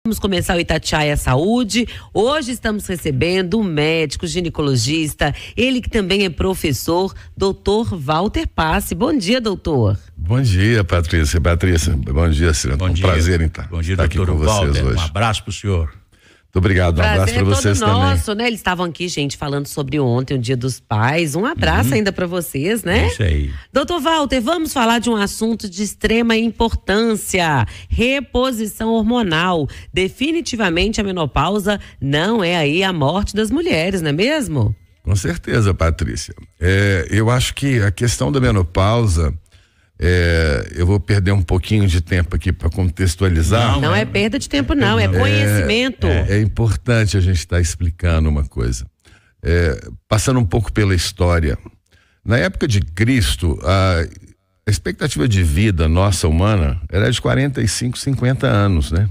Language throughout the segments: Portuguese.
Vamos começar o Itatiaia Saúde. Hoje estamos recebendo um médico ginecologista, ele que também é professor, doutor Walter Passe. Bom dia, doutor. Bom dia, Patrícia. Bom dia, Ciro. Bom dia. Prazer em estar aqui com vocês hoje. Um abraço pro senhor. Muito obrigado, um abraço para vocês também. Nosso, né? Eles estavam aqui, gente, falando sobre ontem, o Dia dos Pais. Um abraço ainda para vocês, né? Isso aí. Doutor Walter, vamos falar de um assunto de extrema importância: reposição hormonal. Definitivamente a menopausa não é aí a morte das mulheres, não é mesmo? Com certeza, Patrícia. Eu acho que a questão da menopausa, eu vou perder um pouquinho de tempo aqui para contextualizar. Não é perda de tempo, não, é conhecimento. É importante a gente estar explicando uma coisa. Passando um pouco pela história. Na época de Cristo, a expectativa de vida nossa humana era de 45, 50 anos, né?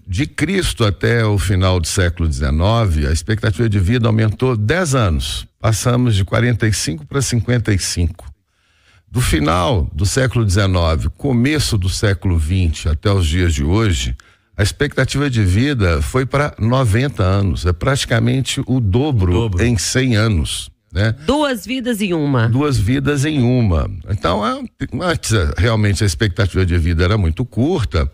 De Cristo até o final do século XIX, a expectativa de vida aumentou 10 anos. Passamos de 45 para 55. Do final do século XIX, começo do século XX até os dias de hoje, a expectativa de vida foi para 90 anos. É praticamente o dobro em 100 anos. Né? 2 vidas em uma. 2 vidas em uma. Então, antes, realmente a expectativa de vida era muito curta.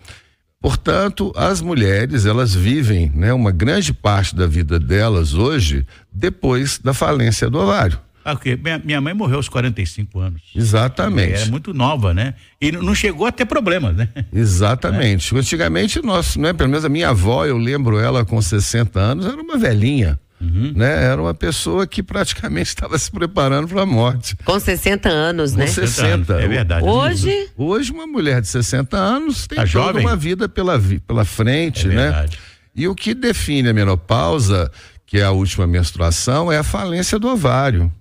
Portanto, as mulheres, elas vivem, né, uma grande parte da vida delas hoje depois da falência do ovário. Porque minha mãe morreu aos 45 anos. Exatamente. Era muito nova, né? E não chegou a ter problemas, né? Exatamente. Antigamente, né, pelo menos a minha avó, eu lembro ela com 60 anos, era uma velhinha. Né? Era uma pessoa que praticamente estava se preparando para a morte. Com 60 anos, né? Com 60. É verdade. Hoje uma mulher de 60 anos tem toda jovem? uma vida pela frente, né? E o que define a menopausa, que é a última menstruação, é a falência do ovário.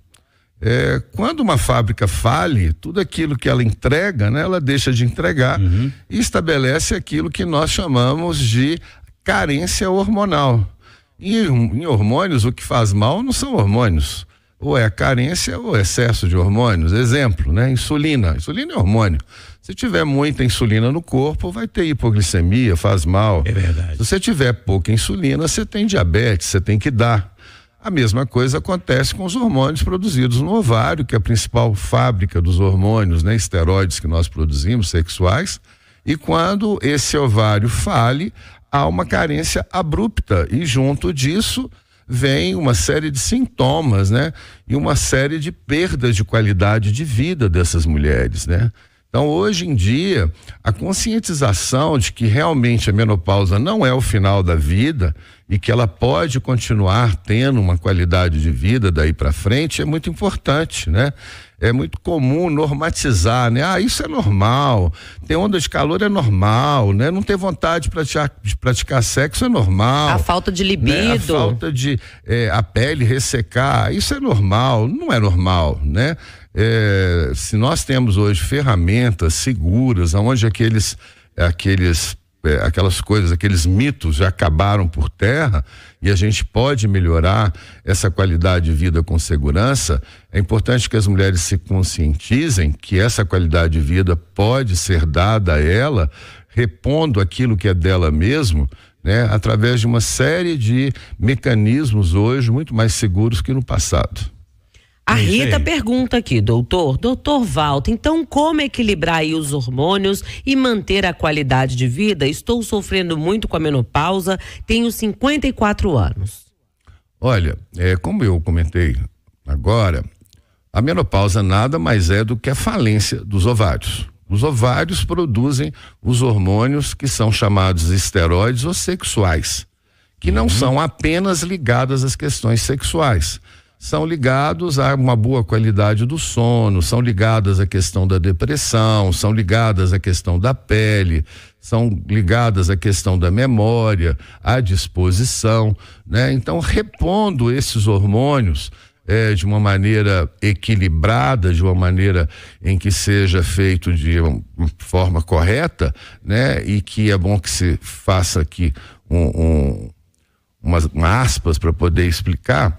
Quando uma fábrica fale, tudo aquilo que ela entrega, né, ela deixa de entregar e estabelece aquilo que nós chamamos de carência hormonal. E em hormônios, o que faz mal não são hormônios. Ou é a carência ou excesso de hormônios. Exemplo, né? Insulina. Insulina é hormônio. Se tiver muita insulina no corpo, vai ter hipoglicemia, faz mal. É verdade. Se você tiver pouca insulina, você tem diabetes, você tem que dar. A mesma coisa acontece com os hormônios produzidos no ovário, que é a principal fábrica dos hormônios, né, esteroides que nós produzimos, sexuais. E quando esse ovário fale, há uma carência abrupta e junto disso vem uma série de sintomas, né? E uma série de perdas de qualidade de vida dessas mulheres, né? Então, hoje em dia, a conscientização de que realmente a menopausa não é o final da vida e que ela pode continuar tendo uma qualidade de vida daí para frente é muito importante, né? É muito comum normatizar, né? Isso é normal, ter onda de calor é normal, né? Não ter vontade de praticar sexo é normal. A falta de libido. Né? A falta de a pele ressecar, isso é normal, não é normal, né? Se nós temos hoje ferramentas seguras, onde aquelas coisas, aqueles mitos já acabaram por terra e a gente pode melhorar essa qualidade de vida com segurança, é importante que as mulheres se conscientizem que essa qualidade de vida pode ser dada a ela, repondo aquilo que é dela mesmo, né, através de uma série de mecanismos hoje muito mais seguros que no passado. A Rita pergunta aqui, doutor Walter, então como equilibrar aí os hormônios e manter a qualidade de vida? Estou sofrendo muito com a menopausa, tenho 54 anos. Olha, como eu comentei agora, a menopausa nada mais é do que a falência dos ovários. Os ovários produzem os hormônios que são chamados esteroides ou sexuais, que não são apenas ligados às questões sexuais. São ligados a uma boa qualidade do sono, são ligadas à questão da depressão, são ligadas à questão da pele, são ligadas à questão da memória, à disposição, né? Então, repondo esses hormônios de uma maneira equilibrada, de uma maneira em que seja feito de uma forma correta, né? E que é bom que se faça aqui uma aspas para poder explicar.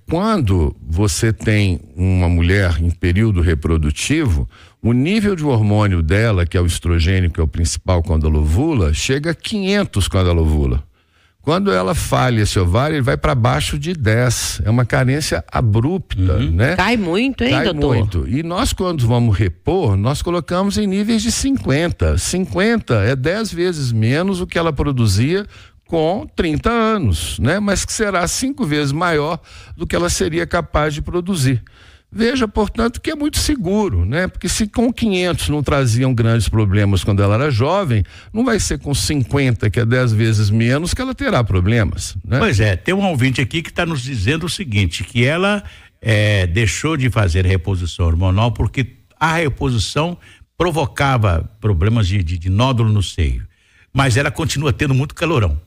Quando você tem uma mulher em período reprodutivo, O nível de hormônio dela, que é o estrogênio, que é o principal quando ela ovula, chega a 500 quando ela ovula. Quando ela falha esse ovário, ele vai para baixo de 10. É uma carência abrupta, né? Cai muito, hein, Cai doutor? muito. E nós, quando vamos repor, nós colocamos em níveis de 50. 50 é 10 vezes menos o que ela produzia com 30 anos, né? Mas que será 5 vezes maior do que ela seria capaz de produzir. Veja, portanto, que é muito seguro, né? Porque se com 500 não traziam grandes problemas quando ela era jovem, não vai ser com 50, que é 10 vezes menos, que ela terá problemas, né? Pois é, tem um ouvinte aqui que está nos dizendo o seguinte, que ela deixou de fazer reposição hormonal porque a reposição provocava problemas de nódulo no seio, mas ela continua tendo muito calorão.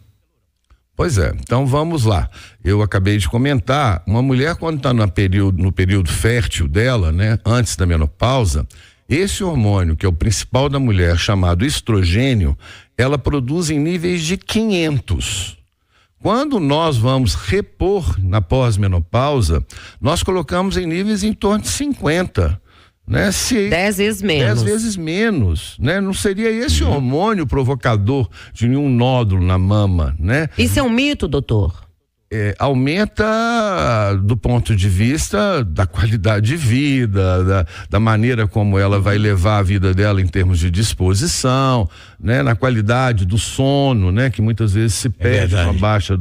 Pois é, então vamos lá. Eu acabei de comentar, uma mulher quando está no período fértil dela, né, antes da menopausa, esse hormônio, que é o principal da mulher, chamado estrogênio, ela produz em níveis de 500. Quando nós vamos repor na pós-menopausa, nós colocamos em níveis em torno de 50. Né? 10 vezes menos. 10 vezes menos, né? Não seria esse hormônio provocador de nenhum nódulo na mama, né? Isso é um mito, doutor? Aumenta do ponto de vista da qualidade de vida, da maneira como ela vai levar a vida dela em termos de disposição, né? Na qualidade do sono, né? Que muitas vezes se perde com a baixa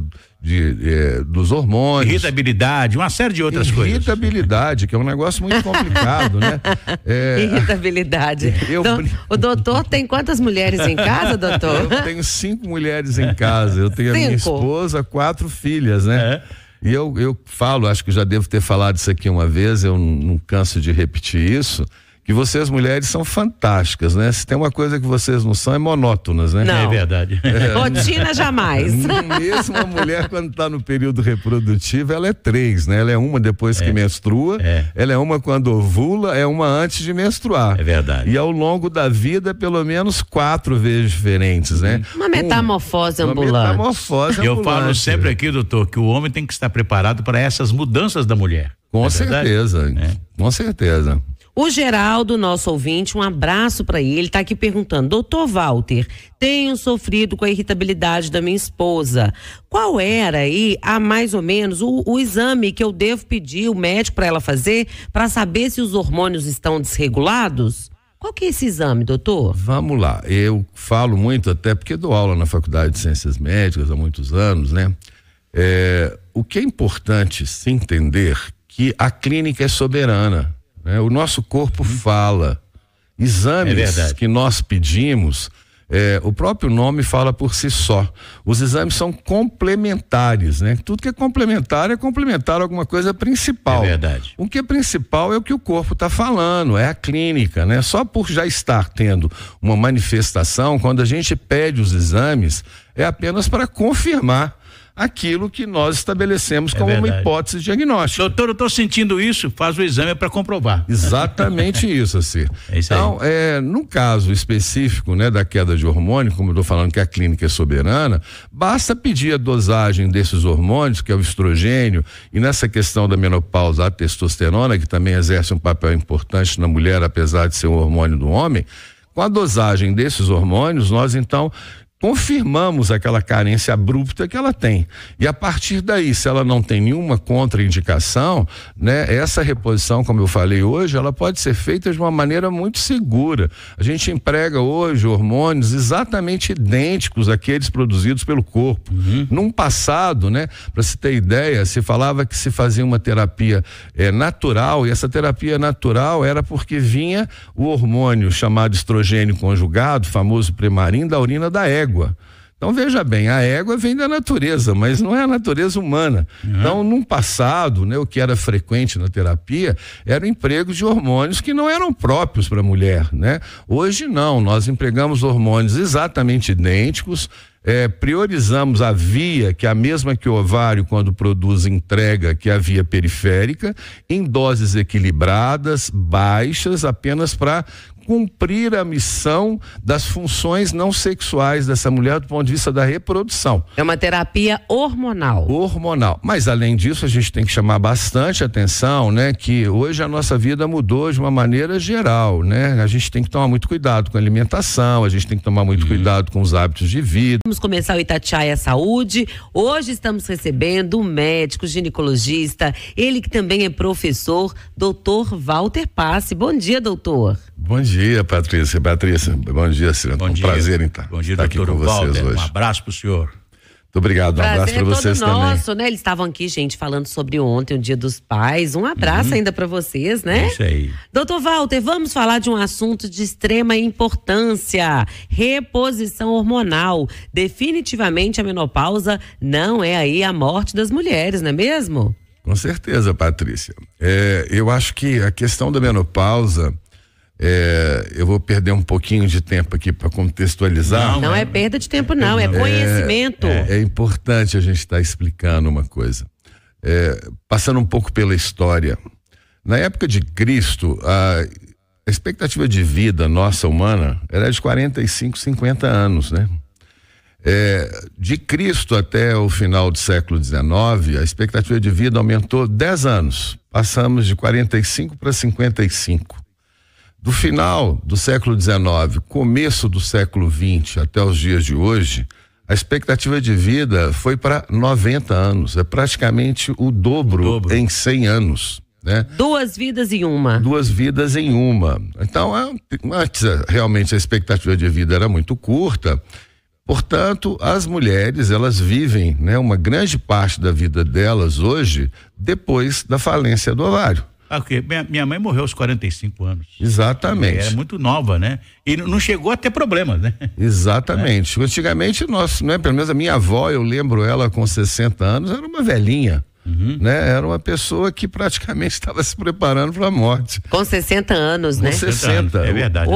dos hormônios. Irritabilidade, uma série de outras coisas. Irritabilidade, que é um negócio muito complicado, né? Irritabilidade. Então, o doutor tem quantas mulheres em casa, doutor? Eu tenho 5 mulheres em casa. Eu tenho a minha esposa, 4 filhas, né? E eu falo, acho que já devo ter falado isso aqui uma vez, eu não canso de repetir isso, que vocês mulheres são fantásticas, né? Se tem uma coisa que vocês não são, é monótonas, né? Não. É verdade. Rotina jamais. Mesmo a mulher, quando está no período reprodutivo, ela é 3, né? Ela é uma depois que menstrua, ela é uma quando ovula, é uma antes de menstruar. É verdade. E ao longo da vida, pelo menos 4 vezes diferentes, né? Uma metamorfose ambulante. Uma metamorfose ambulante. Eu falo sempre aqui, doutor, que o homem tem que estar preparado para essas mudanças da mulher. Com certeza, com certeza. O Geraldo, nosso ouvinte, um abraço para ele, tá aqui perguntando: doutor Walter, tenho sofrido com a irritabilidade da minha esposa. Qual era aí, mais ou menos, o exame que eu devo pedir o médico para ela fazer para saber se os hormônios estão desregulados? Qual que é esse exame, doutor? Vamos lá, eu falo muito, até porque dou aula na Faculdade de Ciências Médicas há muitos anos, né? O que é importante se entender que a clínica é soberana. O nosso corpo fala. Exames que nós pedimos, o próprio nome fala por si só. Os exames são complementares, né? Tudo que é complementar a alguma coisa principal. É verdade. O que é principal é o que o corpo está falando, é a clínica, né? Só por já estar tendo uma manifestação, quando a gente pede os exames, é apenas para confirmar aquilo que nós estabelecemos como uma hipótese diagnóstica. Doutor, eu estou sentindo isso, faz o exame para comprovar. Exatamente isso, assim. Então, no caso específico, né, da queda de hormônio, como eu estou falando que a clínica é soberana, basta pedir a dosagem desses hormônios, que é o estrogênio, e nessa questão da menopausa, a testosterona, que também exerce um papel importante na mulher, apesar de ser um hormônio do homem. Com a dosagem desses hormônios, nós então confirmamos aquela carência abrupta que ela tem. E a partir daí, se ela não tem nenhuma contraindicação, né, essa reposição, como eu falei hoje, ela pode ser feita de uma maneira muito segura. A gente emprega hoje hormônios exatamente idênticos àqueles produzidos pelo corpo. Num passado, né, para se ter ideia, se falava que se fazia uma terapia natural, e essa terapia natural era porque vinha o hormônio chamado estrogênio conjugado, famoso Premarin, da urina da égua. Então veja bem, a égua vem da natureza, mas não é a natureza humana. Então, num passado, né, o que era frequente na terapia era o emprego de hormônios que não eram próprios para a mulher, né? Hoje não, nós empregamos hormônios exatamente idênticos, priorizamos a via, que é a mesma que o ovário quando produz entrega, que é a via periférica, em doses equilibradas, baixas, apenas para cumprir a missão das funções não sexuais dessa mulher do ponto de vista da reprodução. É uma terapia hormonal. Hormonal. Mas além disso, a gente tem que chamar bastante atenção, né? Que hoje a nossa vida mudou de uma maneira geral, né? A gente tem que tomar muito cuidado com a alimentação, a gente tem que tomar muito cuidado com os hábitos de vida. Vamos começar o Itatiaia Saúde. Hoje estamos recebendo um médico ginecologista, ele que também é professor, doutor Walter Passe. Bom dia, doutor. Bom dia, Patrícia. Bom dia, Ciro. Bom dia. Um prazer em estar aqui com vocês hoje. Um abraço pro senhor. Muito obrigado, um abraço para vocês também. Nosso, né? Eles estavam aqui, gente, falando sobre ontem, o Dia dos Pais. Um abraço ainda para vocês, né? Isso aí. Doutor Walter, vamos falar de um assunto de extrema importância: reposição hormonal. Definitivamente a menopausa não é aí a morte das mulheres, não é mesmo? Com certeza, Patrícia. Eu acho que a questão da menopausa, eu vou perder um pouquinho de tempo aqui para contextualizar. Não é perda de tempo, não, é conhecimento. É importante a gente estar explicando uma coisa. Passando um pouco pela história. Na época de Cristo, a expectativa de vida nossa humana era de 45, 50 anos, né? De Cristo até o final do século XIX, a expectativa de vida aumentou 10 anos. Passamos de 45 para 55. Do final do século XIX, começo do século XX até os dias de hoje, a expectativa de vida foi para 90 anos. É praticamente o dobro em 100 anos. Né? 2 vidas em uma. 2 vidas em uma. Então, antes, realmente a expectativa de vida era muito curta. Portanto, as mulheres, elas vivem, né, uma grande parte da vida delas hoje depois da falência do ovário. Porque minha mãe morreu aos 45 anos. Exatamente. Era muito nova, né? E não chegou a ter problemas, né? Exatamente. Antigamente, né, pelo menos a minha avó, eu lembro ela com 60 anos, era uma velhinha. Né? Era uma pessoa que praticamente estava se preparando para a morte. Com 60 anos, né? Com 60. É verdade.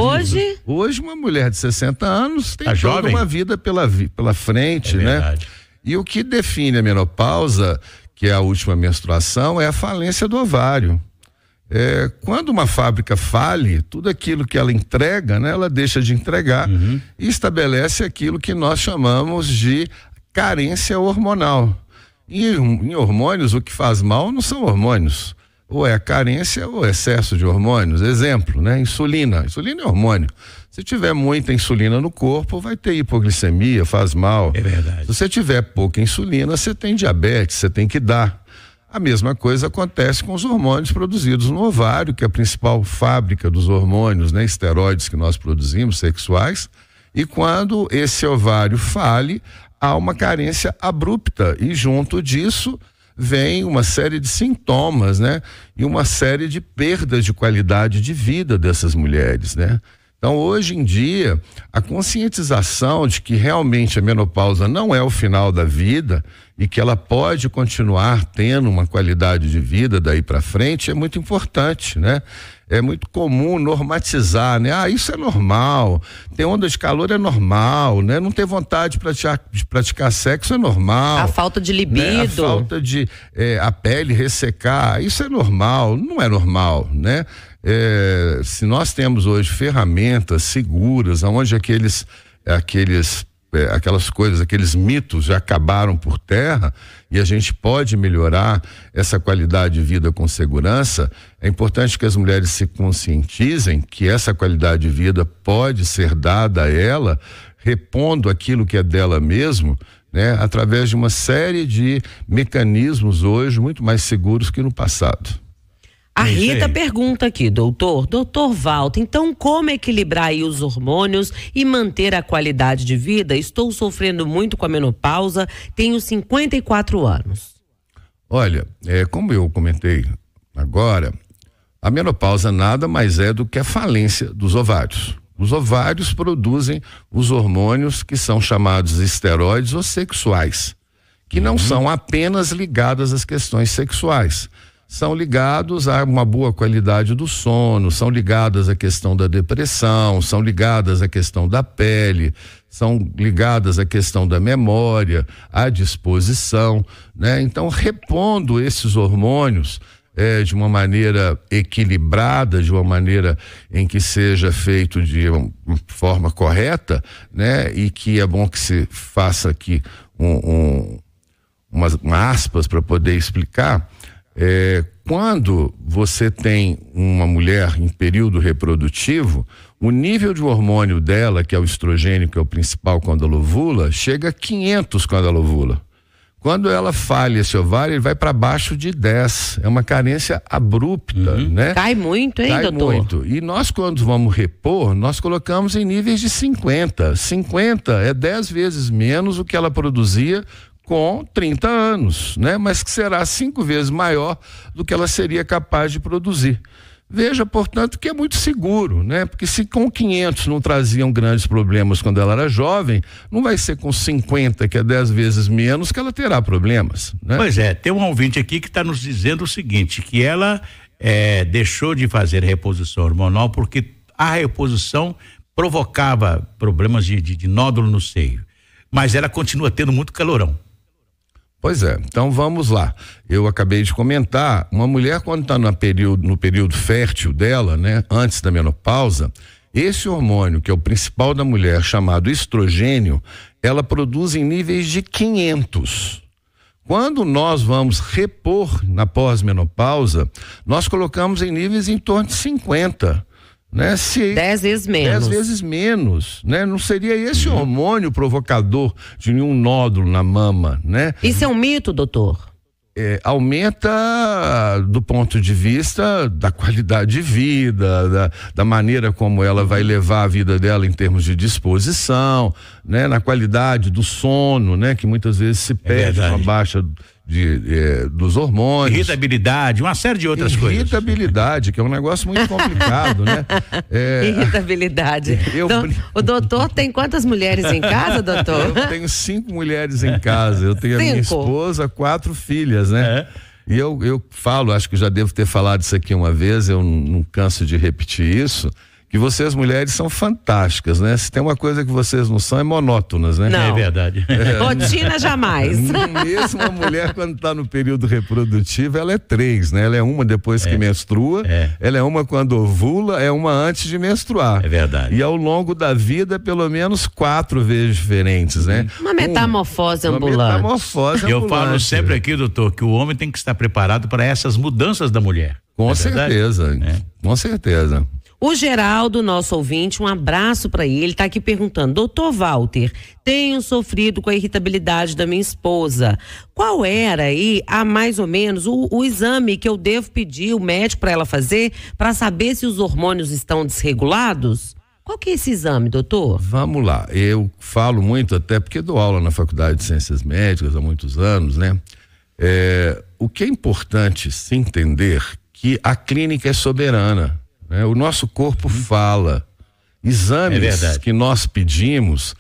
Hoje uma mulher de 60 anos tem toda jovem? uma vida pela frente, né? E o que define a menopausa, que é a última menstruação, é a falência do ovário. Quando uma fábrica fale, tudo aquilo que ela entrega, né, ela deixa de entregar e estabelece aquilo que nós chamamos de carência hormonal. E em hormônios, o que faz mal não são hormônios. Ou é a carência ou excesso de hormônios. Exemplo, né? Insulina. Insulina é hormônio. Se tiver muita insulina no corpo, vai ter hipoglicemia, faz mal. É verdade. Se você tiver pouca insulina, você tem diabetes, você tem que dar. A mesma coisa acontece com os hormônios produzidos no ovário, que é a principal fábrica dos hormônios, né? Esteroides que nós produzimos, sexuais. E quando esse ovário fale, há uma carência abrupta e junto disso vem uma série de sintomas, né? E uma série de perdas de qualidade de vida dessas mulheres, né? Então, hoje em dia, a conscientização de que realmente a menopausa não é o final da vida e que ela pode continuar tendo uma qualidade de vida daí para frente é muito importante, né? É muito comum normatizar, né? Isso é normal, ter onda de calor é normal, né? Não ter vontade de praticar sexo é normal. A falta de libido. Né? A falta de a pele ressecar, isso é normal, não é normal, né? Se nós temos hoje ferramentas seguras, onde aquelas coisas, aqueles mitos já acabaram por terra e a gente pode melhorar essa qualidade de vida com segurança, é importante que as mulheres se conscientizem que essa qualidade de vida pode ser dada a ela, repondo aquilo que é dela mesmo, né? Através de uma série de mecanismos hoje muito mais seguros que no passado. A Rita pergunta aqui, doutor Walter, então como equilibrar aí os hormônios e manter a qualidade de vida? Estou sofrendo muito com a menopausa, tenho 54 anos. Olha, como eu comentei agora, a menopausa nada mais é do que a falência dos ovários. Os ovários produzem os hormônios que são chamados esteroides ou sexuais, que não são apenas ligados às questões sexuais. São ligados a uma boa qualidade do sono, são ligadas à questão da depressão, são ligadas à questão da pele, são ligadas à questão da memória, à disposição, né? Então, repondo esses hormônios, de uma maneira equilibrada, de uma maneira em que seja feito de uma forma correta, né? E que é bom que se faça aqui umas aspas para poder explicar. Quando você tem uma mulher em período reprodutivo, o nível de hormônio dela, que é o estrogênio, que é o principal quando ela ovula, chega a 500 quando ela ovula. Quando ela falha esse ovário, ele vai para baixo de 10. É uma carência abrupta, né? Cai muito, hein, doutor? Cai muito. E nós, quando vamos repor, nós colocamos em níveis de 50. 50 é 10 vezes menos o que ela produzia com 30 anos, né? Mas que será 5 vezes maior do que ela seria capaz de produzir. Veja, portanto, que é muito seguro, né? Porque se com 500 não traziam grandes problemas quando ela era jovem, não vai ser com 50, que é 10 vezes menos, que ela terá problemas, né? Pois é, tem um ouvinte aqui que está nos dizendo o seguinte, que ela deixou de fazer reposição hormonal porque a reposição provocava problemas de nódulo no seio, mas ela continua tendo muito calorão. Pois é, então vamos lá. Eu acabei de comentar, uma mulher quando está no período fértil dela, né, antes da menopausa, esse hormônio, que é o principal da mulher, chamado estrogênio, ela produz em níveis de 500. Quando nós vamos repor na pós-menopausa, nós colocamos em níveis em torno de 50. Né? 10 vezes menos. 10 vezes menos, né? Não seria esse hormônio provocador de nenhum nódulo na mama, né? Isso é um mito, doutor? Aumenta do ponto de vista da qualidade de vida, da maneira como ela vai levar a vida dela em termos de disposição, né? Na qualidade do sono, né? Que muitas vezes se perde com a baixa dos hormônios. Irritabilidade, uma série de outras coisas. Irritabilidade, que é um negócio muito complicado, né? Irritabilidade. O doutor tem quantas mulheres em casa, doutor? Eu tenho 5 mulheres em casa. Eu tenho a minha esposa, 4 filhas, né? E eu falo, acho que já devo ter falado isso aqui uma vez, eu não canso de repetir isso, que vocês mulheres são fantásticas, né? Se tem uma coisa que vocês não são, é monótonas, né? Não. É verdade. Rotina jamais. Mesmo a mulher, quando está no período reprodutivo, ela é 3, né? Ela é uma depois que menstrua, ela é uma quando ovula, é uma antes de menstruar. É verdade. E ao longo da vida, pelo menos 4 vezes diferentes, né? Uma metamorfose ambulante. Uma metamorfose ambulante. Eu falo sempre aqui, doutor, que o homem tem que estar preparado para essas mudanças da mulher. Com certeza, com certeza. O Geraldo, nosso ouvinte, um abraço para ele, tá aqui perguntando: doutor Walter, tenho sofrido com a irritabilidade da minha esposa. Qual era aí, mais ou menos, o exame que eu devo pedir o médico para ela fazer para saber se os hormônios estão desregulados? Qual que é esse exame, doutor? Vamos lá, eu falo muito, até porque dou aula na Faculdade de Ciências Médicas há muitos anos, né? O que é importante se entender que a clínica é soberana. O nosso corpo fala. Exames que nós pedimos,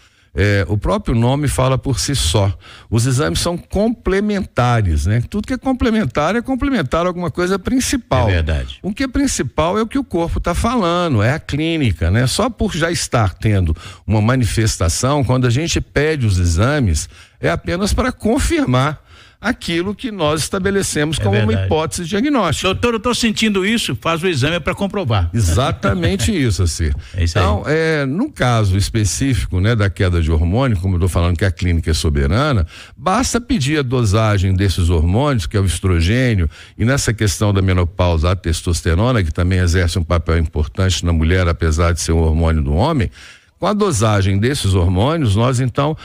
o próprio nome fala por si só. Os exames são complementares, né? Tudo que é complementar a alguma coisa principal. É verdade. O que é principal é o que o corpo está falando, é a clínica, né? Só por já estar tendo uma manifestação, quando a gente pede os exames, é apenas para confirmar aquilo que nós estabelecemos como uma hipótese diagnóstica. Doutor, eu estou sentindo isso, faz o exame para comprovar. Exatamente isso, assim. Então, no caso específico, né, da queda de hormônio, como eu estou falando que a clínica é soberana, basta pedir a dosagem desses hormônios, que é o estrogênio, e nessa questão da menopausa, a testosterona, que também exerce um papel importante na mulher, apesar de ser um hormônio do homem. Com a dosagem desses hormônios, nós então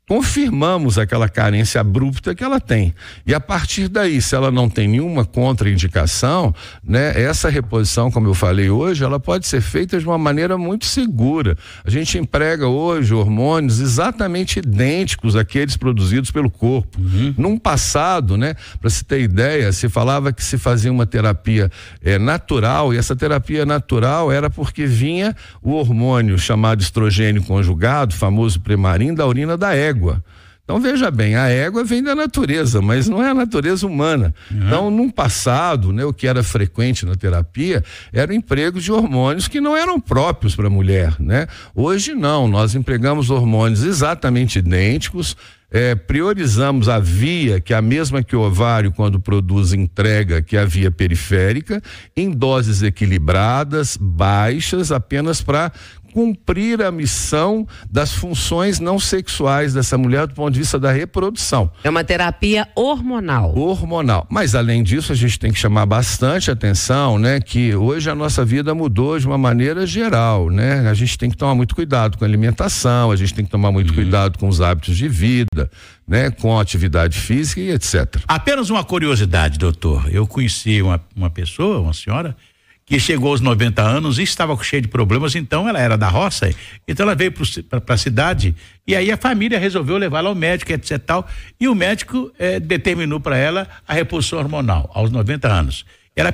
confirmamos aquela carência abrupta que ela tem. E a partir daí, se ela não tem nenhuma contraindicação, né, essa reposição, como eu falei hoje, ela pode ser feita de uma maneira muito segura. A gente emprega hoje hormônios exatamente idênticos àqueles produzidos pelo corpo. Num passado, né, para se ter ideia, se falava que se fazia uma terapia natural, e essa terapia natural era porque vinha o hormônio chamado estrogênio conjugado, famoso Premarin, da urina da égua. Então veja bem, a égua vem da natureza, mas não é a natureza humana. Então, num passado, né, o que era frequente na terapia era o emprego de hormônios que não eram próprios para a mulher, né? Hoje não, nós empregamos hormônios exatamente idênticos. Priorizamos a via, que é a mesma que o ovário quando produz entrega, que é a via periférica, em doses equilibradas, baixas, apenas para cumprir a missão das funções não sexuais dessa mulher do ponto de vista da reprodução. É uma terapia hormonal. Hormonal. Mas além disso, a gente tem que chamar bastante atenção, né? Que hoje a nossa vida mudou de uma maneira geral, né? A gente tem que tomar muito cuidado com a alimentação, a gente tem que tomar muito cuidado com os hábitos de vida, né? Com a atividade física e etc. Apenas uma curiosidade, doutor. Eu conheci uma pessoa, uma senhora, que chegou aos 90 anos e estava cheia de problemas, então ela era da roça, então ela veio para a cidade e aí a família resolveu levá-la ao médico, etc tal, e o médico determinou para ela a reposição hormonal aos 90 anos. Ela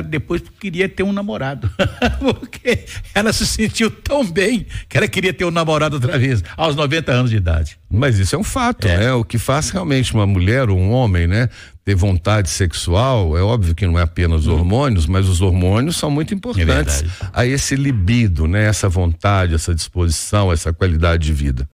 depois queria ter um namorado, porque ela se sentiu tão bem que ela queria ter um namorado outra vez, aos 90 anos de idade. Mas isso é um fato, né? O que faz realmente uma mulher ou um homem, né, ter vontade sexual, é óbvio que não é apenas hormônios, mas os hormônios são muito importantes a esse libido, né? Essa vontade, essa disposição, essa qualidade de vida.